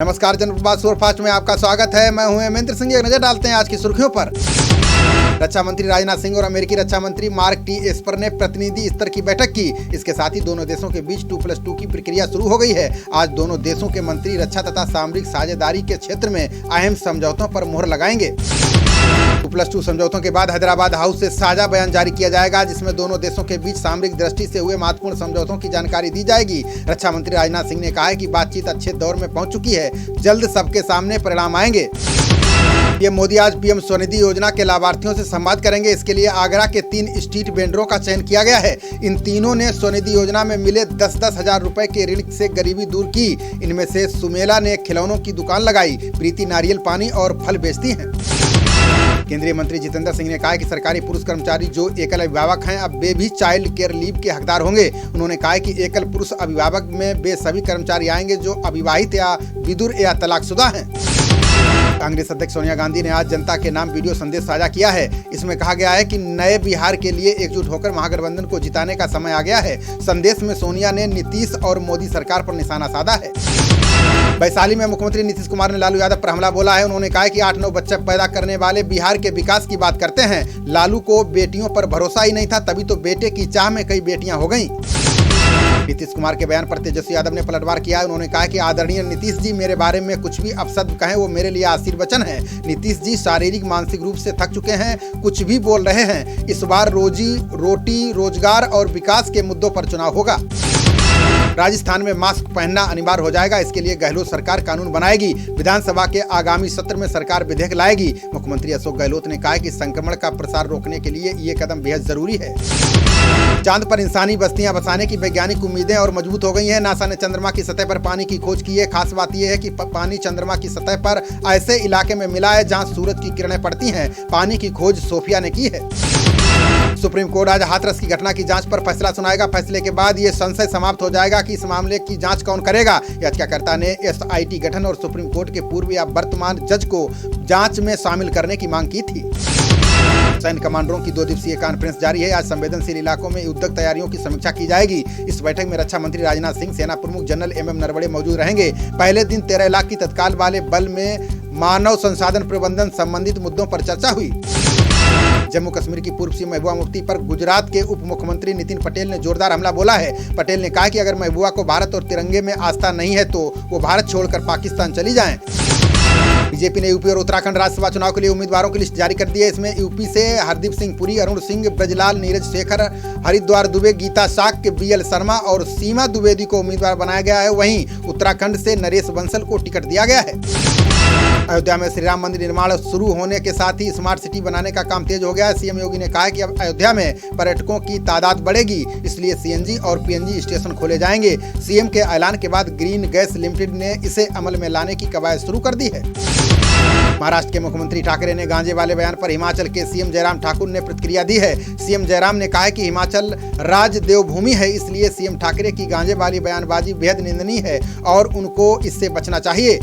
नमस्कार, जनप्रवाद सुपरफास्ट में आपका स्वागत है। मैं हूं हेमेंद्र सिंह। एक नजर डालते हैं आज की सुर्खियों पर। रक्षा मंत्री राजनाथ सिंह और अमेरिकी रक्षा मंत्री मार्क टी एस्पर ने प्रतिनिधि स्तर की बैठक की। इसके साथ ही दोनों देशों के बीच 2+2 की प्रक्रिया शुरू हो गई है। आज दोनों देशों के मंत्री रक्षा तथा सामरिक साझेदारी के क्षेत्र में अहम समझौतों पर मुहर लगाएंगे। 2+2 समझौतों के बाद हैदराबाद हाउस से साझा बयान जारी किया जाएगा, जिसमें दोनों देशों के बीच सामरिक दृष्टि से हुए महत्वपूर्ण समझौतों की जानकारी दी जाएगी। रक्षा मंत्री राजनाथ सिंह ने कहा है कि बातचीत अच्छे दौर में पहुंच चुकी है, जल्द सबके सामने परिणाम आएंगे। पीएम मोदी आज पीएम स्वनिधि योजना के लाभार्थियों से संवाद करेंगे। इसके लिए आगरा के 3 स्ट्रीट वेंडरों का चयन किया गया है। इन तीनों ने स्वनिधि योजना में मिले 10-10 हजार रुपए के ऋण से गरीबी दूर की। इनमें से सुमेला ने खिलौनों की दुकान लगाई, प्रीति नारियल पानी और फल बेचती हैं। केंद्रीय मंत्री जितेंद्र सिंह ने कहा कि सरकारी पुरुष कर्मचारी जो एकल अभिभावक हैं, अब वे भी चाइल्ड केयर लीव के हकदार होंगे। उन्होंने कहा कि एकल पुरुष अभिभावक में वे सभी कर्मचारी आएंगे जो अविवाहित या विधुर या तलाकशुदा हैं। कांग्रेस अध्यक्ष सोनिया गांधी ने आज जनता के नाम वीडियो संदेश साझा किया है। इसमें कहा गया है कि नए बिहार के लिए एकजुट होकर महागठबंधन को जिताने का समय आ गया है। संदेश में सोनिया ने नीतीश और मोदी सरकार पर निशाना साधा है। वैशाली में मुख्यमंत्री नीतीश कुमार ने लालू यादव पर हमला बोला है। उन्होंने कहा कि 8-9 बच्चे पैदा करने वाले बिहार के विकास की बात करते हैं। लालू को बेटियों पर भरोसा ही नहीं था, तभी तो बेटे की चाह में कई बेटियां हो गईं। नीतीश कुमार के बयान पर तेजस्वी यादव ने पलटवार किया। उन्होंने कहा कि आदरणीय नीतीश जी मेरे बारे में कुछ भी अपशब्द कहें वो मेरे लिए आशीर्वचन है। नीतीश जी शारीरिक मानसिक रूप से थक चुके हैं, कुछ भी बोल रहे हैं। इस बार रोजी रोटी, रोजगार और विकास के मुद्दों पर चुनाव होगा। राजस्थान में मास्क पहनना अनिवार्य हो जाएगा। इसके लिए गहलोत सरकार कानून बनाएगी। विधानसभा के आगामी सत्र में सरकार विधेयक लाएगी। मुख्यमंत्री अशोक गहलोत ने कहा कि संक्रमण का प्रसार रोकने के लिए ये कदम बेहद जरूरी है। चांद पर इंसानी बस्तियां बसाने की वैज्ञानिक उम्मीदें और मजबूत हो गई हैं। नासा ने चंद्रमा की सतह पर पानी की खोज की है। खास बात यह है कि पानी चंद्रमा की सतह पर ऐसे इलाके में मिला है जहां सूरज की किरणें पड़ती हैं। पानी की खोज सोफिया ने की है। सुप्रीम कोर्ट आज हाथरस की घटना की जांच पर फैसला सुनाएगा। फैसले के बाद ये संशय समाप्त हो जाएगा कि इस मामले की जांच कौन करेगा। याचिकाकर्ता ने एसआईटी गठन और सुप्रीम कोर्ट के पूर्व या वर्तमान जज को जांच में शामिल करने की मांग की थी। सैन्य कमांडरों की 2 दिवसीय कॉन्फ्रेंस जारी है। आज संवेदनशील इलाकों में युद्धक तैयारियों की समीक्षा की जाएगी। इस बैठक में रक्षा मंत्री राजनाथ सिंह, सेना प्रमुख जनरल MM नरवणे मौजूद रहेंगे। पहले दिन 13 लाख की तत्काल वाले बल में मानव संसाधन प्रबंधन संबंधित मुद्दों पर चर्चा हुई। जम्मू कश्मीर की पूर्व सीएम महबूबा मुफ्ती पर गुजरात के उप मुख्यमंत्री नितिन पटेल ने जोरदार हमला बोला है। पटेल ने कहा कि अगर महबूबा को भारत और तिरंगे में आस्था नहीं है तो वो भारत छोड़कर पाकिस्तान चली जाएं। बीजेपी ने यूपी और उत्तराखंड राज्यसभा चुनाव के लिए उम्मीदवारों की लिस्ट जारी कर दी है। इसमें यूपी से हरदीप सिंह पुरी, अरुण सिंह, ब्रजलाल, नीरज शेखर, हरिद्वार दुबे, गीता शाक, BL शर्मा और सीमा द्विवेदी को उम्मीदवार बनाया गया है। वहीं उत्तराखंड से नरेश बंसल को टिकट दिया गया है। अयोध्या में श्री राम मंदिर निर्माण शुरू होने के साथ ही स्मार्ट सिटी बनाने का काम तेज हो गया है। सीएम योगी ने कहा है कि अब अयोध्या में पर्यटकों की तादाद बढ़ेगी, इसलिए CNG और PNG स्टेशन खोले जाएंगे। सीएम के ऐलान के बाद ग्रीन गैस लिमिटेड ने इसे अमल में लाने की कवायद शुरू कर दी है। महाराष्ट्र के मुख्यमंत्री ठाकरे ने गांजे वाले बयान पर हिमाचल के CM जयराम ठाकुर ने प्रतिक्रिया दी है। CM जयराम ने कहा है कि हिमाचल राज देवभूमि है, इसलिए CM ठाकरे की गांजे वाली बयानबाजी बेहद निंदनीय है और उनको इससे बचना चाहिए।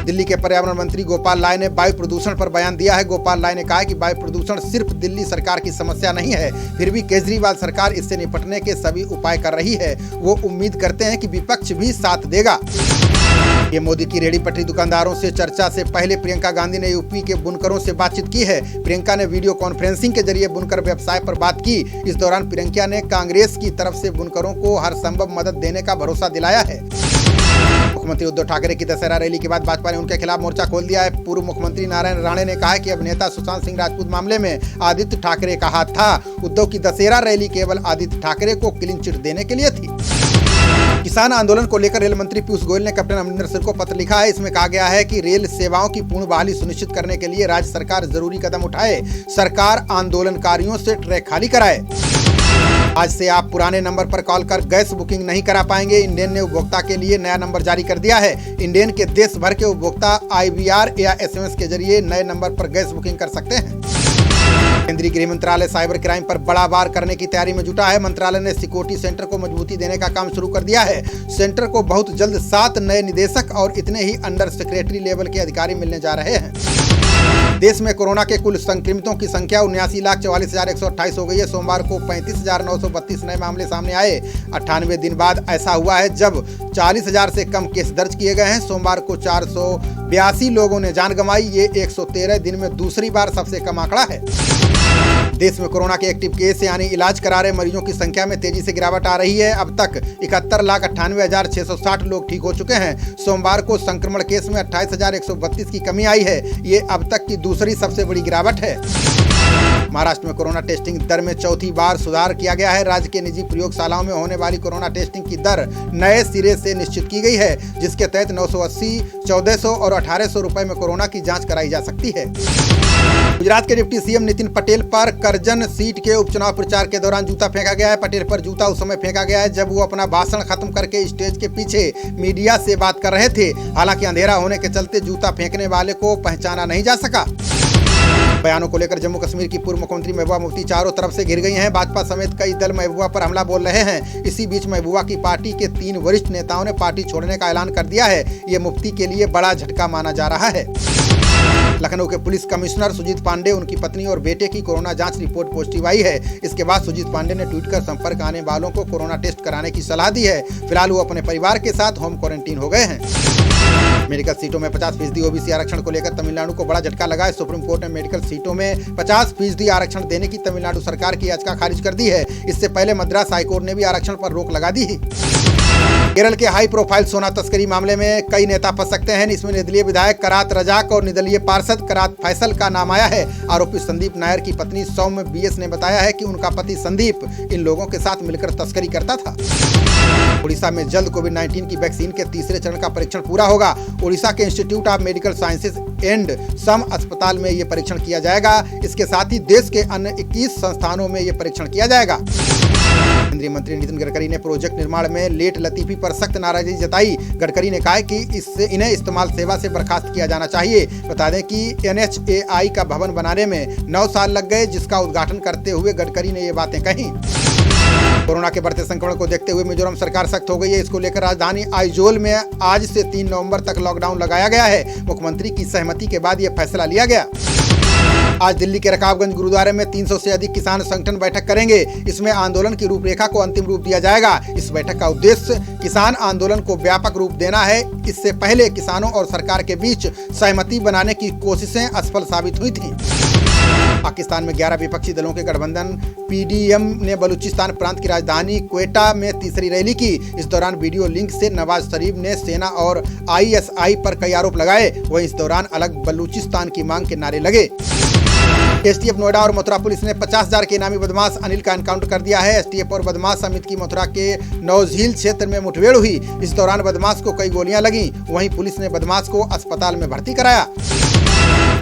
दिल्ली के पर्यावरण मंत्री गोपाल राय ने वायु प्रदूषण पर बयान दिया है। गोपाल राय ने कहा कि वायु प्रदूषण सिर्फ दिल्ली सरकार की समस्या नहीं है, फिर भी केजरीवाल सरकार इससे निपटने के सभी उपाय कर रही है। वो उम्मीद करते हैं कि विपक्ष भी साथ देगा। ये मोदी की रेहड़ी पटरी दुकानदारों से चर्चा से पहले प्रियंका गांधी ने यूपी के बुनकरों से बातचीत की है। प्रियंका ने वीडियो कॉन्फ्रेंसिंग के जरिए बुनकर व्यवसाय पर बात की। इस दौरान प्रियंका ने कांग्रेस की तरफ से बुनकरों को हर संभव मदद देने का भरोसा दिलाया है। मुख्यमंत्री उद्धव ठाकरे की दशहरा रैली के बाद भाजपा ने उनके खिलाफ मोर्चा खोल दिया है। पूर्व मुख्यमंत्री नारायण राणे ने कहा कि अभिनेता सुशांत सिंह राजपूत मामले में आदित्य ठाकरे का हाथ था। उद्धव की दशहरा रैली केवल आदित्य ठाकरे को क्लीन चिट देने के लिए थी। किसान आंदोलन को लेकर रेल मंत्री पीयूष गोयल ने कैप्टन अमरिंदर सिंह को पत्र लिखा है। इसमें कहा गया है कि रेल सेवाओं की पूर्ण बहाली सुनिश्चित करने के लिए राज्य सरकार जरूरी कदम उठाए। सरकार आंदोलनकारियों से ट्रैक खाली कराए। आज से आप पुराने नंबर पर कॉल कर गैस बुकिंग नहीं करा पाएंगे। इंडेन ने उपभोक्ता के लिए नया नंबर जारी कर दिया है। इंडेन के देश भर के उपभोक्ता IVR या SMS के जरिए नए नंबर पर गैस बुकिंग कर सकते हैं। केंद्रीय गृह मंत्रालय साइबर क्राइम पर बड़ा वार करने की तैयारी में जुटा है। मंत्रालय ने सिक्योरिटी सेंटर को मजबूती देने का काम शुरू कर दिया है। सेंटर को बहुत जल्द 7 नए निदेशक और इतने ही अंडर सेक्रेटरी लेवल के अधिकारी मिलने जा रहे हैं। देश में कोरोना के कुल संक्रमितों की संख्या 79,44,128 हो गई है। सोमवार को 35,932 नए मामले सामने आए। 98 दिन बाद ऐसा हुआ है जब 40,000 से कम केस दर्ज किए गए हैं। सोमवार को 482 लोगों ने जान गंवाई। ये 113 दिन में दूसरी बार सबसे कम आंकड़ा है। देश में कोरोना के एक्टिव केस यानी इलाज करा रहे मरीजों की संख्या में तेजी से गिरावट आ रही है। अब तक 71,98,660 लोग ठीक हो चुके हैं। सोमवार को संक्रमण केस में 28,132 की कमी आई है। ये अब तक की दूसरी सबसे बड़ी गिरावट है। महाराष्ट्र में कोरोना टेस्टिंग दर में चौथी बार सुधार किया गया है। राज्य के निजी प्रयोगशालाओं में होने वाली कोरोना टेस्टिंग की दर नए सिरे से निश्चित की गई है, जिसके तहत 980, 1400 और 1800 रुपए में कोरोना की जांच कराई जा सकती है। गुजरात के डिप्टी सीएम नितिन पटेल पर करजन सीट के उपचुनाव प्रचार के दौरान जूता फेंका गया है। पटेल पर जूता उस समय फेंका गया है जब वो अपना भाषण खत्म करके स्टेज के पीछे मीडिया से बात कर रहे थे। हालांकि अंधेरा होने के चलते जूता फेंकने वाले को पहचाना नहीं जा सका। बयानों को लेकर जम्मू कश्मीर की पूर्व मुख्यमंत्री महबूबा मुफ्ती चारों तरफ से घिर गई हैं। भाजपा समेत कई दल महबूबा पर हमला बोल रहे हैं। इसी बीच महबूबा की पार्टी के 3 वरिष्ठ नेताओं ने पार्टी छोड़ने का ऐलान कर दिया है। ये मुफ्ती के लिए बड़ा झटका माना जा रहा है। लखनऊ के पुलिस कमिश्नर सुजीत पांडे, उनकी पत्नी और बेटे की कोरोना जांच रिपोर्ट पॉजिटिव आई है। इसके बाद सुजीत पांडे ने ट्वीट कर संपर्क आने वालों को कोरोना टेस्ट कराने की सलाह दी है। फिलहाल वो अपने परिवार के साथ होम क्वारंटीन हो गए हैं। मेडिकल सीटों में 50% ओबीसी आरक्षण को लेकर तमिलनाडु को बड़ा झटका लगा है। सुप्रीम कोर्ट ने मेडिकल सीटों में 50% आरक्षण देने की तमिलनाडु सरकार की याचिका खारिज कर दी है। इससे पहले मद्रास हाईकोर्ट ने भी आरक्षण पर रोक लगा दी है। केरल के हाई प्रोफाइल सोना तस्करी मामले में कई नेता फंस सकते हैं। इसमें निर्दलीय विधायक करात रजाक और निर्दलीय पार्षद करात फैसल का नाम आया है। आरोपी संदीप नायर की पत्नी सौम्य बीएस ने बताया है कि उनका पति संदीप इन लोगों के साथ मिलकर तस्करी करता था। उड़ीसा में जल्द कोविड-19 की वैक्सीन के तीसरे चरण का परीक्षण पूरा होगा। उड़ीसा के institute of medical sciences and SUM अस्पताल में ये परीक्षण किया जाएगा। इसके साथ ही देश के अन्य 21 संस्थानों में ये परीक्षण किया जाएगा। केंद्रीय मंत्री नितिन गडकरी ने प्रोजेक्ट निर्माण में लेट लतीफी पर सख्त नाराजगी जताई। गडकरी ने कहा है कि इन्हें इस्तेमाल सेवा से बर्खास्त किया जाना चाहिए। बता दें कि NHAI का भवन बनाने में 9 साल लग गए, जिसका उद्घाटन करते हुए गडकरी ने ये बातें कही। कोरोना के बढ़ते संक्रमण को देखते हुए मिजोरम सरकार सख्त हो गई है। इसको लेकर राजधानी आइजोल में आज से 3 नवंबर तक लॉकडाउन लगाया गया है। मुख्यमंत्री की सहमति के बाद यह फैसला लिया गया। आज दिल्ली के रकाबगंज गुरुद्वारे में 300 से अधिक किसान संगठन बैठक करेंगे। इसमें आंदोलन की रूपरेखा को अंतिम रूप दिया जाएगा। इस बैठक का उद्देश्य किसान आंदोलन को व्यापक रूप देना है। इससे पहले किसानों और सरकार के बीच सहमति बनाने की कोशिशें असफल साबित हुई थीं। पाकिस्तान में 11 विपक्षी दलों के गठबंधन PDM ने बलूचिस्तान प्रांत की राजधानी क्वेटा में तीसरी रैली की। इस दौरान वीडियो लिंक से नवाज शरीफ ने सेना और ISI पर कई आरोप लगाए। वहीं इस दौरान अलग बलूचिस्तान की मांग के नारे लगे। STF नोएडा और मथुरा पुलिस ने 50,000 के इनामी बदमाश अनिल का एनकाउंटर कर दिया है। STF और बदमाश अमित की मथुरा के नौझील क्षेत्र में मुठभेड़ हुई। इस दौरान बदमाश को कई गोलियां लगीं। वहीं पुलिस ने बदमाश को अस्पताल में भर्ती कराया।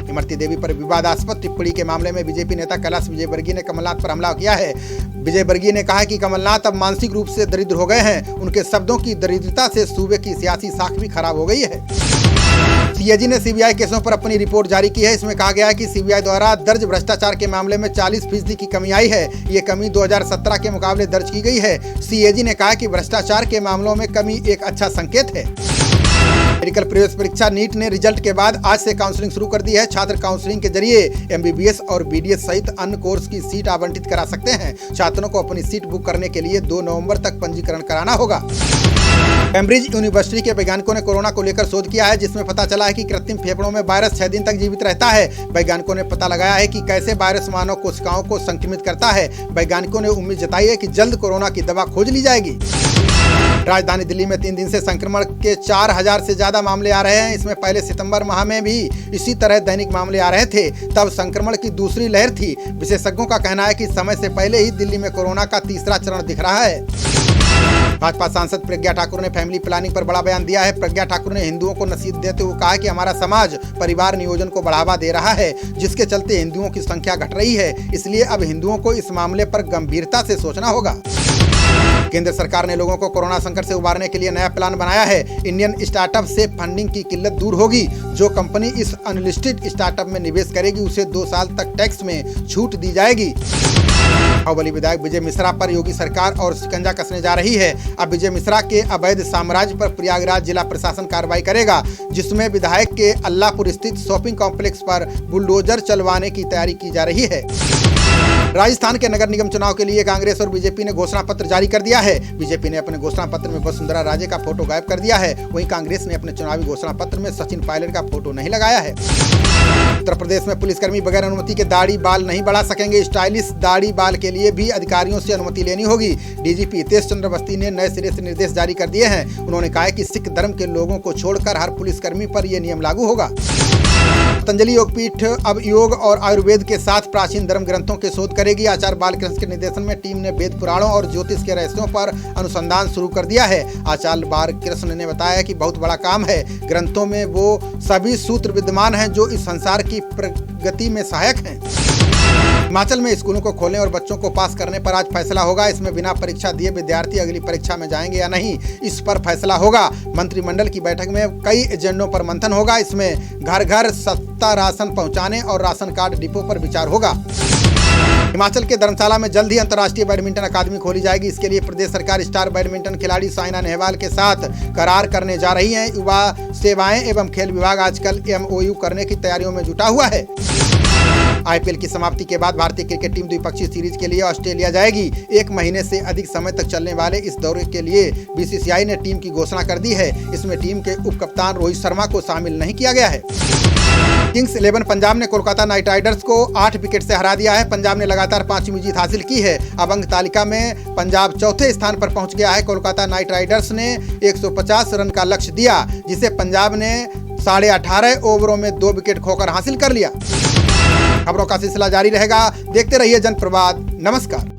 इमरती देवी पर विवादास्पद टिप्पणी के मामले में बीजेपी नेता कैलाश विजयवर्गीय ने कमलनाथ पर हमला किया है। विजयवर्गीय ने कहा कि कमलनाथ अब मानसिक रूप से दरिद्र हो गए हैं। उनके शब्दों की दरिद्रता से सूबे की सियासी साख भी खराब हो गई है। CAG ने CBI केसों पर अपनी रिपोर्ट जारी की है। इसमें कहा गया है कि CBI द्वारा दर्ज भ्रष्टाचार के मामले में 40% की कमी आई है। ये कमी 2017 के मुकाबले दर्ज की गई है। CAG ने कहा कि भ्रष्टाचार के मामलों में कमी एक अच्छा संकेत है। मेडिकल प्रवेश परीक्षा नीट ने रिजल्ट के बाद आज से काउंसलिंग शुरू कर दी है। छात्र काउंसलिंग के जरिए MBBS और BDS सहित अन्य कोर्स की सीट आवंटित करा सकते हैं। छात्रों को अपनी सीट बुक करने के लिए 2 नवंबर तक पंजीकरण कराना होगा। कैम्ब्रिज यूनिवर्सिटी के वैज्ञानिकों ने कोरोना को लेकर शोध किया है, जिसमें पता चला है कि कृत्रिम फेफड़ों में वायरस 6 दिन तक जीवित रहता है। वैज्ञानिकों ने पता लगाया है कि कैसे वायरस मानव कोशिकाओं को संक्रमित करता है। वैज्ञानिकों ने उम्मीद जताई है कि जल्द कोरोना की दवा खोज ली जाएगी। राजधानी दिल्ली में 3 दिन से संक्रमण के 4000 से ज्यादा मामले आ रहे हैं। इसमें पहले सितंबर माह में भी इसी तरह दैनिक मामले आ रहे थे। तब संक्रमण की दूसरी लहर थी। विशेषज्ञों का कहना है कि समय से पहले ही दिल्ली में कोरोना का तीसरा चरण दिख रहा है। भाजपा सांसद प्रज्ञा ठाकुर ने फैमिली प्लानिंग पर बड़ा बयान दिया है। प्रज्ञा ठाकुर ने हिंदुओं को नसीहत देते हुए कहा कि हमारा समाज परिवार नियोजन को बढ़ावा दे रहा है, जिसके चलते हिंदुओं की संख्या घट रही है। इसलिए अब हिंदुओं को इस मामले पर गंभीरता से सोचना होगा। केंद्र सरकार ने लोगों को कोरोना संकट से उबारने के लिए नया प्लान बनाया है। इंडियन स्टार्टअप से फंडिंग की किल्लत दूर होगी। जो कंपनी इस अनलिस्टेड स्टार्टअप में निवेश करेगी उसे 2 साल तक टैक्स में छूट दी जाएगी। बाहुबली विधायक विजय मिश्रा पर योगी सरकार और शिकंजा कसने जा रही है। अब विजय मिश्रा के अवैध साम्राज्य पर प्रयागराज जिला प्रशासन कार्रवाई करेगा, जिसमें विधायक के अल्लाहपुर स्थित शॉपिंग कॉम्प्लेक्स पर बुलडोजर चलवाने की तैयारी की जा रही है। राजस्थान के नगर निगम चुनाव के लिए कांग्रेस और बीजेपी ने घोषणा पत्र जारी कर दिया है। बीजेपी ने अपने घोषणा पत्र में वसुंधरा राजे का फोटो गायब कर दिया है, वहीं कांग्रेस ने अपने चुनावी घोषणा पत्र में सचिन पायलट का फोटो नहीं लगाया है। उत्तर प्रदेश में पुलिसकर्मी बगैर अनुमति के दाढ़ी बाल नहीं बढ़ा सकेंगे। स्टाइलिश दाढ़ी बाल के लिए भी अधिकारियों से अनुमति लेनी होगी। डीजीपी हितेश चंद्र अवस्थी ने नए सिरे से निर्देश जारी कर दिए हैं। उन्होंने कहा है कि सिख धर्म के लोगों को छोड़कर हर पुलिसकर्मी पर यह नियम लागू होगा। पतंजलि योगपीठ अब योग और आयुर्वेद के साथ प्राचीन धर्म ग्रंथों के शोध करेगी। आचार्य बालकृष्ण के निर्देशन में टीम ने वेद पुराणों और ज्योतिष के रहस्यों पर अनुसंधान शुरू कर दिया है। आचार्य बालकृष्ण ने बताया कि बहुत बड़ा काम है। ग्रंथों में वो सभी सूत्र विद्यमान हैं जो इस संसार की प्रगति में सहायक हैं। हिमाचल में स्कूलों को खोलने और बच्चों को पास करने पर आज फैसला होगा। इसमें बिना परीक्षा दिए विद्यार्थी अगली परीक्षा में जाएंगे या नहीं, इस पर फैसला होगा। मंत्रिमंडल की बैठक में कई एजेंडों पर मंथन होगा। इसमें घर घर सस्ता राशन पहुंचाने और राशन कार्ड डिपो पर विचार होगा। हिमाचल के धर्मशाला में जल्द ही अंतर्राष्ट्रीय बैडमिंटन अकादमी खोली जाएगी। इसके लिए प्रदेश सरकार स्टार बैडमिंटन खिलाड़ी साइना नेहवाल के साथ करार करने जा रही है। युवा सेवाएं एवं खेल विभाग आजकल MOU करने की तैयारियों में जुटा हुआ है। IPL की समाप्ति के बाद भारतीय क्रिकेट टीम द्विपक्षीय सीरीज के लिए ऑस्ट्रेलिया जाएगी। 1 महीने से अधिक समय तक चलने वाले इस दौरे के लिए BCCI ने टीम की घोषणा कर दी है। इसमें टीम के उप कप्तान रोहित शर्मा को शामिल नहीं किया गया है। किंग्स 11 पंजाब ने कोलकाता नाइट राइडर्स को 8 विकेट से हरा दिया है। पंजाब ने लगातार 5वीं जीत हासिल की है। अब अंक तालिका में पंजाब चौथे स्थान पर पहुंच गया है। कोलकाता नाइट राइडर्स ने 150 रन का लक्ष्य दिया, जिसे पंजाब ने 18.5 ओवरों में 2 विकेट खोकर हासिल कर लिया। खबरों का सिलसिला जारी रहेगा। देखते रहिए जनप्रवाद। नमस्कार।